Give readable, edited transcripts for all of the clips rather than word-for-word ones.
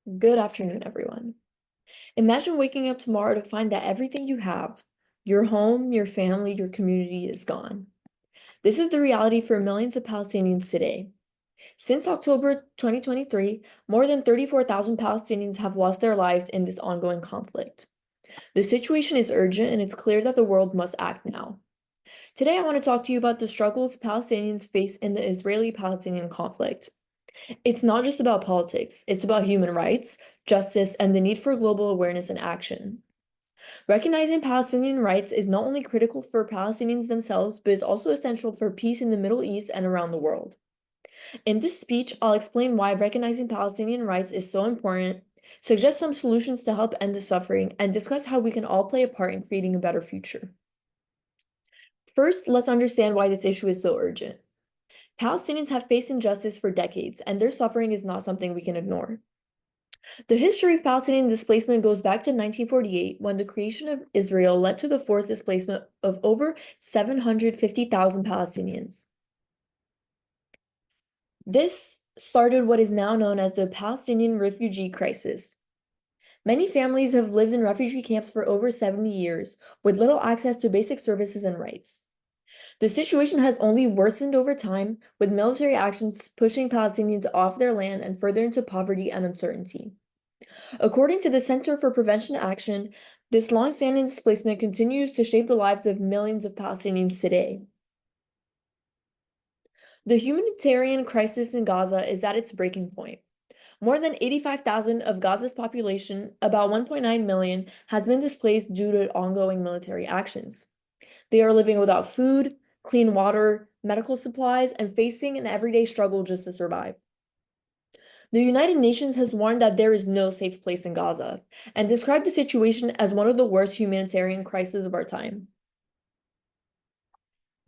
Good afternoon, everyone. Imagine waking up tomorrow to find that everything you have, your home, your family, your community is gone. This is the reality for millions of Palestinians today. Since October 2023, more than 34,000 Palestinians have lost their lives in this ongoing conflict. The situation is urgent and it's clear that the world must act now. Today, I want to talk to you about the struggles Palestinians face in the Israeli-Palestinian conflict. It's not just about politics, it's about human rights, justice, and the need for global awareness and action. Recognizing Palestinian rights is not only critical for Palestinians themselves, but is also essential for peace in the Middle East and around the world. In this speech, I'll explain why recognizing Palestinian rights is so important, suggest some solutions to help end the suffering, and discuss how we can all play a part in creating a better future. First, let's understand why this issue is so urgent. Palestinians have faced injustice for decades, and their suffering is not something we can ignore. The history of Palestinian displacement goes back to 1948, when the creation of Israel led to the forced displacement of over 750,000 Palestinians. This started what is now known as the Palestinian refugee crisis. Many families have lived in refugee camps for over 70 years, with little access to basic services and rights. The situation has only worsened over time, with military actions pushing Palestinians off their land and further into poverty and uncertainty. According to the Center for Prevention Action, this long-standing displacement continues to shape the lives of millions of Palestinians today. The humanitarian crisis in Gaza is at its breaking point. More than 85,000 of Gaza's population, about 1.9 million, has been displaced due to ongoing military actions. They are living without food, clean water, medical supplies, and facing an everyday struggle just to survive. The United Nations has warned that there is no safe place in Gaza and described the situation as one of the worst humanitarian crises of our time.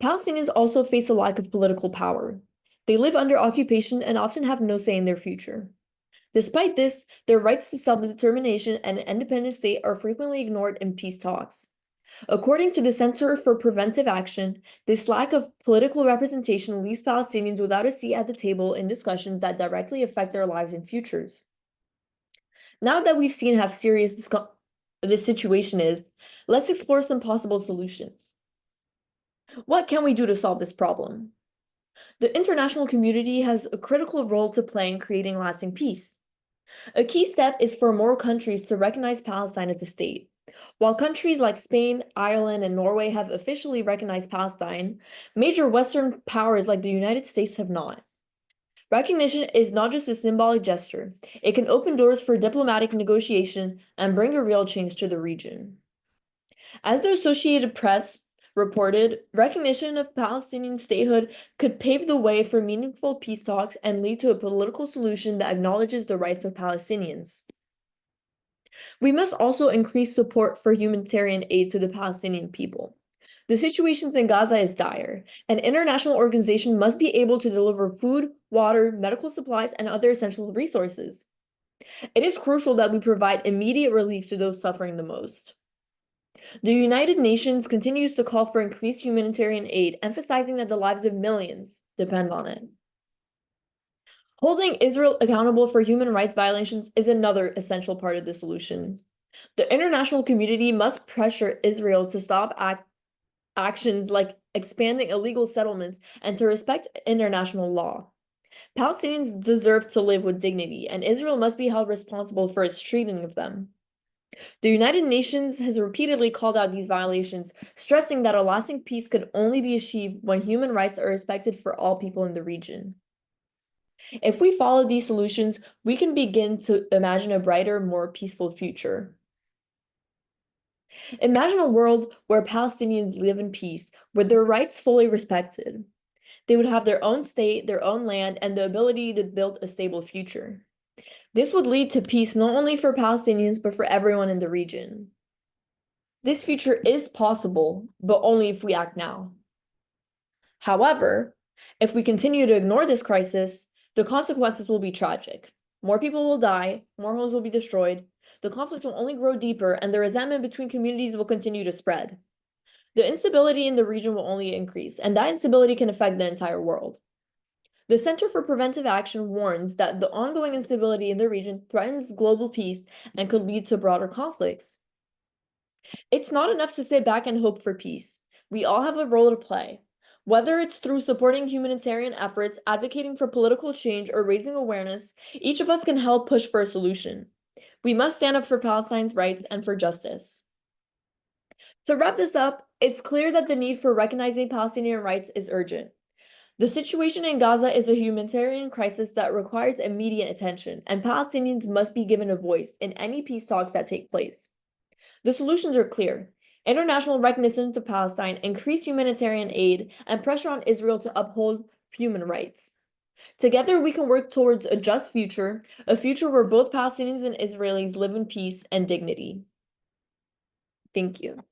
Palestinians also face a lack of political power. They live under occupation and often have no say in their future. Despite this, their rights to self-determination and an independent state are frequently ignored in peace talks. According to the Center for Preventive Action, this lack of political representation leaves Palestinians without a seat at the table in discussions that directly affect their lives and futures. Now that we've seen how serious this situation is, let's explore some possible solutions. What can we do to solve this problem? The international community has a critical role to play in creating lasting peace. A key step is for more countries to recognize Palestine as a state. While countries like Spain, Ireland, and Norway have officially recognized Palestine, major Western powers like the United States have not. Recognition is not just a symbolic gesture, it can open doors for diplomatic negotiation and bring a real change to the region. As the Associated Press reported, recognition of Palestinian statehood could pave the way for meaningful peace talks and lead to a political solution that acknowledges the rights of Palestinians. We must also increase support for humanitarian aid to the Palestinian people. The situation in Gaza is dire. An international organization must be able to deliver food, water, medical supplies, and other essential resources. It is crucial that we provide immediate relief to those suffering the most. The United Nations continues to call for increased humanitarian aid, emphasizing that the lives of millions depend on it. Holding Israel accountable for human rights violations is another essential part of the solution. The international community must pressure Israel to stop actions like expanding illegal settlements and to respect international law. Palestinians deserve to live with dignity, and Israel must be held responsible for its treating of them. The United Nations has repeatedly called out these violations, stressing that a lasting peace could only be achieved when human rights are respected for all people in the region. If we follow these solutions, we can begin to imagine a brighter, more peaceful future. Imagine a world where Palestinians live in peace, with their rights fully respected. They would have their own state, their own land, and the ability to build a stable future. This would lead to peace not only for Palestinians, but for everyone in the region. This future is possible, but only if we act now. However, if we continue to ignore this crisis, the consequences will be tragic. More people will die, more homes will be destroyed, the conflict will only grow deeper, and the resentment between communities will continue to spread. The instability in the region will only increase, and that instability can affect the entire world. The Center for Preventive Action warns that the ongoing instability in the region threatens global peace and could lead to broader conflicts. It's not enough to sit back and hope for peace. We all have a role to play. Whether it's through supporting humanitarian efforts, advocating for political change, or raising awareness, each of us can help push for a solution. We must stand up for Palestine's rights and for justice. To wrap this up, it's clear that the need for recognizing Palestinian rights is urgent. The situation in Gaza is a humanitarian crisis that requires immediate attention, and Palestinians must be given a voice in any peace talks that take place. The solutions are clear: international recognition of Palestine, increased humanitarian aid, and pressure on Israel to uphold human rights. Together, we can work towards a just future, a future where both Palestinians and Israelis live in peace and dignity. Thank you.